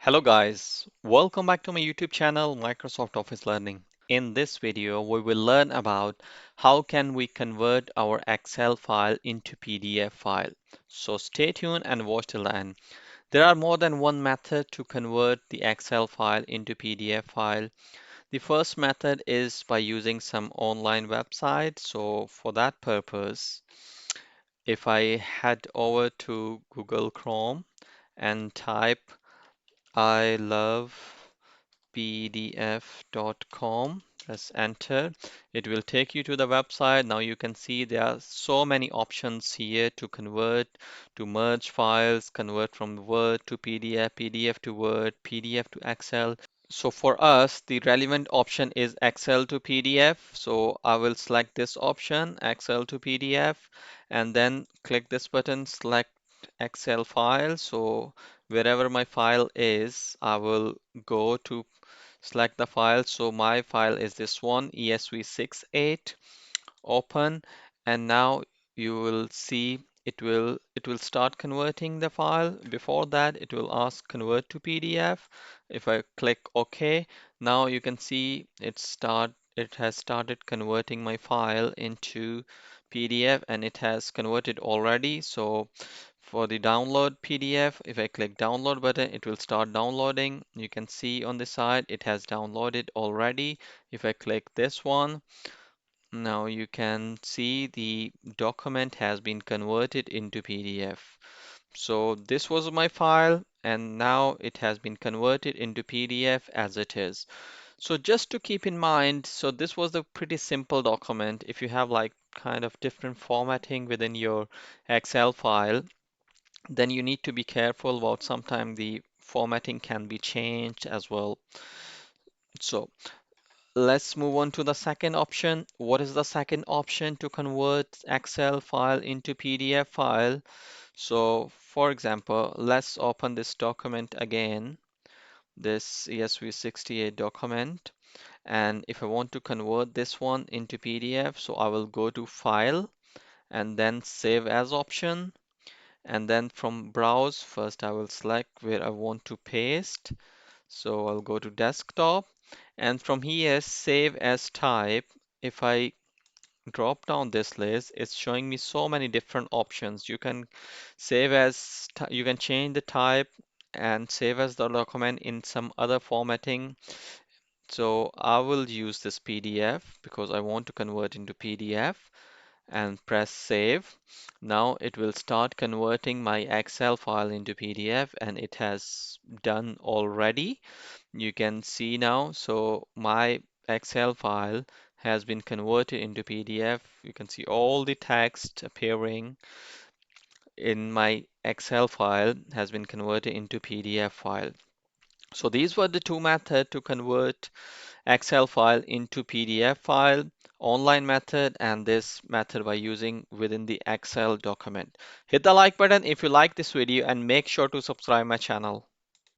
Hello guys, welcome back to my YouTube channel Microsoft Office Learning. In this video, we will learn about how can we convert our Excel file into PDF file. So stay tuned and watch till the end. There are more than one method to convert the Excel file into PDF file. The first method is by using some online website. So for that purpose, if I head over to Google Chrome and type I love pdf.com. Press enter. It will take you to the website. Now you can see there are so many options here to convert, to merge files, convert from Word to PDF, PDF to Word, PDF to Excel. So for us, the relevant option is Excel to PDF. So I will select this option, Excel to PDF, and then click this button, select Excel file. So wherever my file is, I will go to select the file. So my file is this one, ESV68. Open, and now you will see it will start converting the file. Before that, it will ask convert to PDF. If I click OK, now you can see it has started converting my file into PDF, and it has converted already. So for the download PDF, if I click download button, it will start downloading. You can see on the side it has downloaded already. If I click this one, now you can see the document has been converted into PDF. So this was my file, and now it has been converted into PDF as it is. So just to keep in mind, so this was a pretty simple document. If you have like kind of different formatting within your Excel file, then you need to be careful about sometimes the formatting can be changed as well. So let's move on to the second option. What is the second option to convert Excel file into PDF file? So for example, let's open this document again, this ESV68 document. And if I want to convert this one into PDF, so I will go to File and then Save As option. And then from Browse, first I will select where I want to paste. So I'll go to Desktop, and from here, Save as Type. If I drop down this list, it's showing me so many different options. You can you can change the type and save as the document in some other formatting. So I will use this PDF because I want to convert into PDF, and press save. Now it will start converting my Excel file into PDF, and it has done already. You can see now, so my Excel file has been converted into PDF. You can see all the text appearing in my Excel file has been converted into PDF file. So these were the two methods to convert Excel file into PDF file, online method, and this method by using within the Excel document. Hit the like button if you like this video and make sure to subscribe my channel.